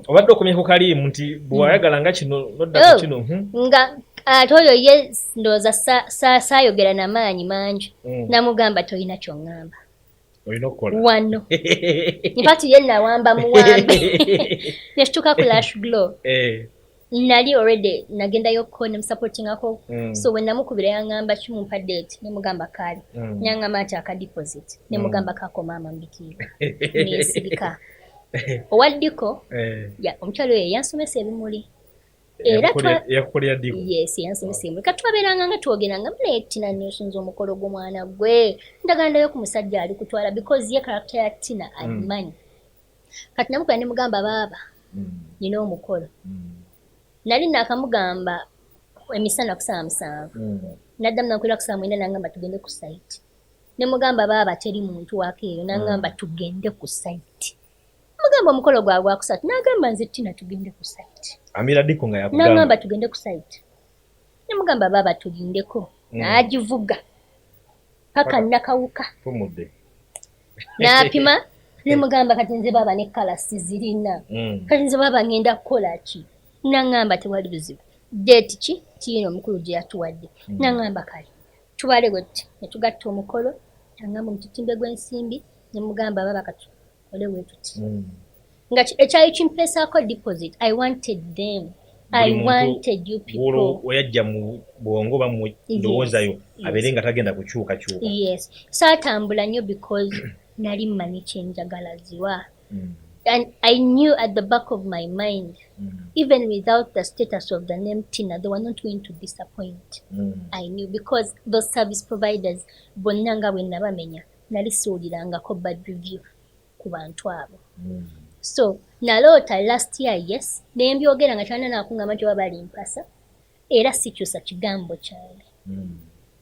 obadde okomye ku kalimu nti bw'ayagala nga kino nodda ku kino nga ate oyo ye ndowooza saayogera n'amaanyi mangi namugamba tolina ky'oŋŋamba olina okukola wano infact ye nawamba muwambe nekituuka ku lash glow nali already nagendayo ko nemusupportingako so bwe namukubira yaŋŋamba kimumpa date nemugamba kaali naŋŋamba nti akadeposit nemugamba kakoma mbitiibwa nesirika owaddiko omukyalo oyo yansomesa ebimuli era yakukolera ddiko yes yansomesa ebimuli katwabeeranga nga twogeranga mule Tinah nesunza omukolo gw'omwana gwe ndagandayo ku musajja ali kutwala because ye character ya Tinah agimanyi kati namukubira nemugamba baaba nina omukolo nali nakamugamba emisana ku 7 naddamu nakwira ku 9 nangamba tugende ku site nemugamba baaba teri muntu wakeeyo nangamba tugende ku site mugamba omukolo gwagwa akusatu nagamba nze Tinah tugende ku site amira diko nga yakugamba nangamba tugende ku site nemugamba baba tulindeko nagivuga paka nakawuka tumudde napima nemugamba kati nze baba ne kalasi zirina kati nze baba ngenda kukola ki nangamba tewali buzibu date ki kiyino omukulu gye yatuwadde nangamba kale tubale bwetuti netugatta omukolo nangamba omututimbe gw'ensimbi nemugamba baba kati ole wetuti nga ekyali kimpesaako deposit I wanted them I wanted you people oyajja mu bwongo bamu ndowoozayo abeere nga tagenda kukyuka yes saatambula nnyo because nali mmanyi kyenjagala ziwa and I knew at the back of my mind even without the status of the name Tinah they were not going to disappoint I knew because those service providers bonna nga bwe nabamenya nali siwulirangako bad review ku bantu abo so naloota last year yes nembyogera nga kyalina nakungamba nti oba balimpasa era sikyusa kigambo kyange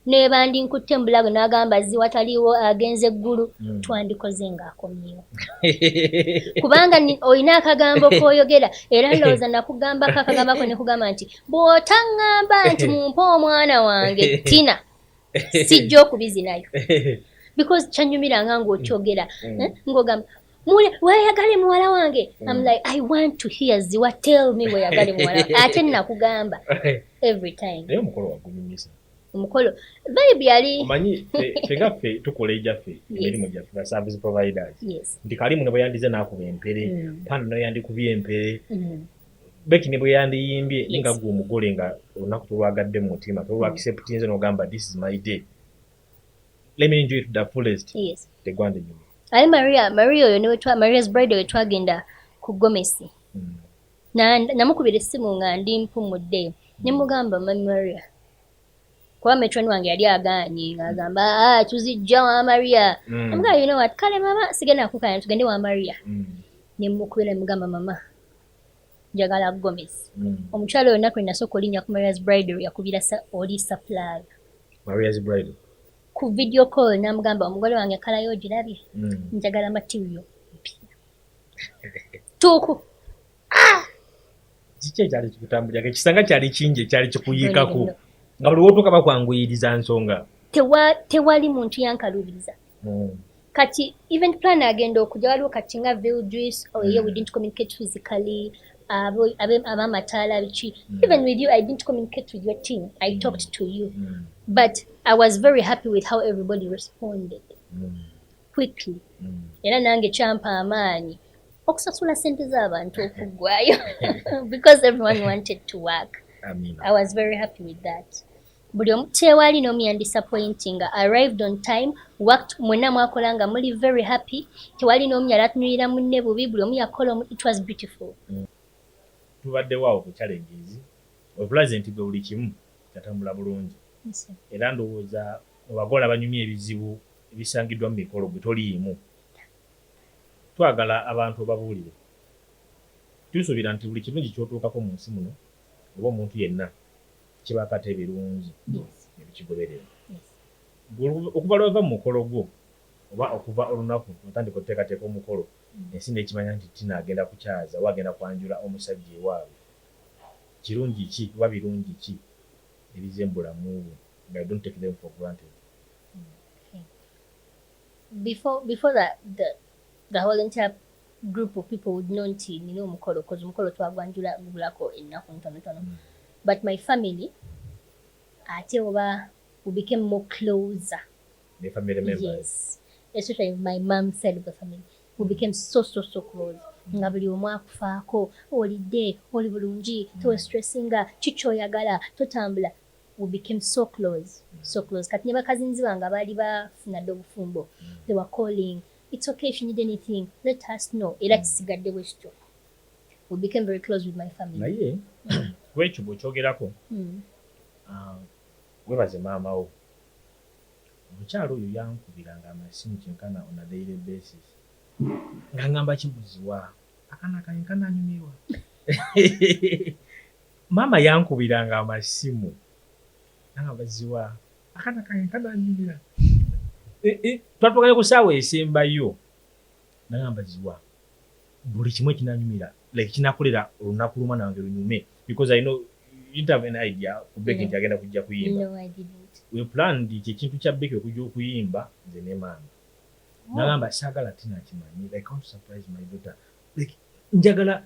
nebandi nkutte mbulago nagamba ziwataliwo agenze eggulu twandikoze ng'akomyewo kubanga olina akagambo koyogera era ndowooza nakugambako akagambako nekugamba nti bw'otaŋŋamba nti mumpe omwana wange Tinah sijja okubizinayo because kyanyumiranga ng'okyogera ng'ogamba weyagale muwala wange I'm like I want to hear ziwa tell me weyagale muwala ate nakugamba every time naye omukolo wagunyumisa omukolo vibe yali omanyi fegaffe tukola ejjaffe emirimu gyaffe ba service providers nti kalimu ne bwe yandize n'akuba empere pano nayo yandikubye empere Beki ne bwe yandiyimbye ninga gwe omugole nga olunaku tulwagadde mu mutima tulwacceptinze n'ogamba this is my day let me enjoy it to the fullest tegwande nyuma ayi Maria oyo niwe Maria's bride oyo twagenda ku Gomesi namukubira essimu nga ndi mpumudde nemugamba Maria kuba metron wange yali agaanye ng'agamba tuzijja wa Maria namugamba you know what kale mama sigenda kukanya tugende wa Maria nemukubira nemugamba mama njagala Gomesi omukyalo oyo nakwe nasooka olinnya ku Maria's bride yakubira oli supply Maria's bride ku video call namugamba omugole wange kalayo ogirabye njagala material tuku kiki ekyali kikutambulira ekisanga kyali kingi ekyali kikuyiikako nga buli wotuuka bakwanguyiriza nsonga tewali muntu yankaluubiriza kati event plan agenda okujja waliwo kati nga veil juice oye we didn't communicate physically abamataala biki even with you I didn't communicate with your team I talked to you but I was very happy with how everybody responded quickly era nange kyampa amaanyi okusasula sente z'abantu okuggwayo because everyone wanted to work I was very happy with that buli omu tewali n'omu yandisappointing arrived on time worked mwenna mwakolanga muli very happy tewali n'omu yali atunyulira munne bubi buli omu yakola it was beautiful tubaddewo awo ku challenges obulaze nti buli kimu kyatambula bulungi era ndowooza mu bagole abanyumya ebizibu ebisangiddwa mu mikolo gwe toliimu twagala abantu babuulire tusuubira nti buli kirungi kyotuukako mu nsi muno oba omuntu yenna kiba akate birungi ebikigoberera okuva lwava mu mukolo gwo oba okuva olunaku otandika okuteekateeka omukolo ensi nekimanya nti Tinah agenda kukyaza oba agenda kwanjula omusajja ewaabwe kirungi ki oba birungi ki ebize mu bulamu bwo nga I don't take them for granted before the whole entire group of people would know nti nina omukolo because omukolo twagwanjulako ennaku ntonotono. But my family, ate oba we became more closer. The family members. Yes. Especially my mom's side of the family. We became so close. Nga buli omu akufaako, olidde, oli bulungi, towe stressinga, kiki oyagala, totambula. We became so close. Kati ne bakazinzi bange abaali bafunadde obufumbo. They were calling, it's okay if you need anything, let us know. Era kisigadde bwekityo. We became very close with my family. Naye, kwekyo bw'okyogerako, webaze maama wo. Omukyalo oyo yankubiranga amasimu kyenkana on a daily basis. Nga ngamba kibuziwa. Akana kayenkana anyumirwa. Mama yankubiranga amasimu. Nga baziwa. Akana kayenkana anyumirwa. Twatwagala ku ssaawa esembayo. Nga baziwa. Buli kimwe kinanyumira. Like kinakolera olunaku lumu nange lunyume. Because I know you didn't have an idea kubeki nti agenda kujja kuyimba. No, I didn't. We planned ekintu kya Beki okujja okuyimba nze ne maama. Nagamba saagala Tinah kimanyi. Like I want to surprise my daughter. Like njagala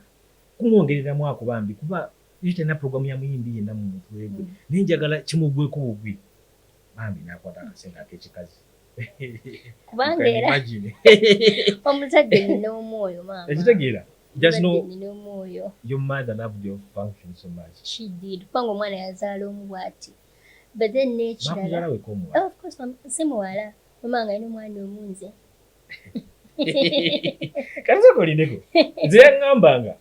kumwongereramu ako bambi kuba yitena program ya muyimbi yenna mu mutwe gwe. Naye njagala kimugweko bugwi. Bambi nakwata akasenga ak'ekikazi. Kubanga era omuzadde nina omwoyo maama. Ekitegeera. Just know nina omwoyo. Your mother loved your function so much. She did. Kubanga omwana yazaala omu bw'ati. But then nakuzaala weko omuwala. Oh, of course, si muwala. Mama nga alina omwana omunze. Kanisa kolindeko. Nze yaŋŋambanga.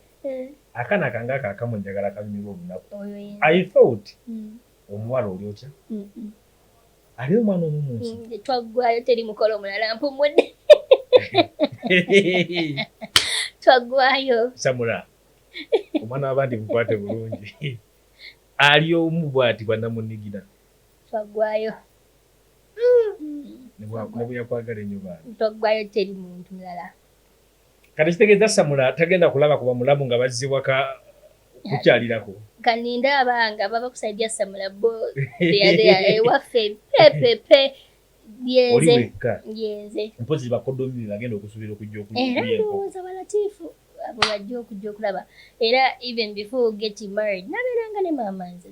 Akana kange akaakamu njagala kalumirwa obunaku. I thought omuwala oli otya? Ali omwana omumunsi. Twaggwayo teri mukolo omulala mpumudde. Twaggwayo. Samula. Omwana w'abandi mukwate bulungi. Ali omu bw'ati bwannamunnigira. Twaggwayo. Ne bwe yakwagala ennyo baani. Twaggwayo teri muntu mulala. Kati kitegeeza Samula tagenda kulaba kuba mulamu nga bazze waka kukyalirako. Kaninda abanga baba kusaidia Samula bo Waffe pepepe yenze. Mpozi bakodomi bagenda okusubira okujja okuyemba. Era ndowooza balatiifu abo bajja okujja okulaba. Era even before getting married nabeeranga ne maama nze.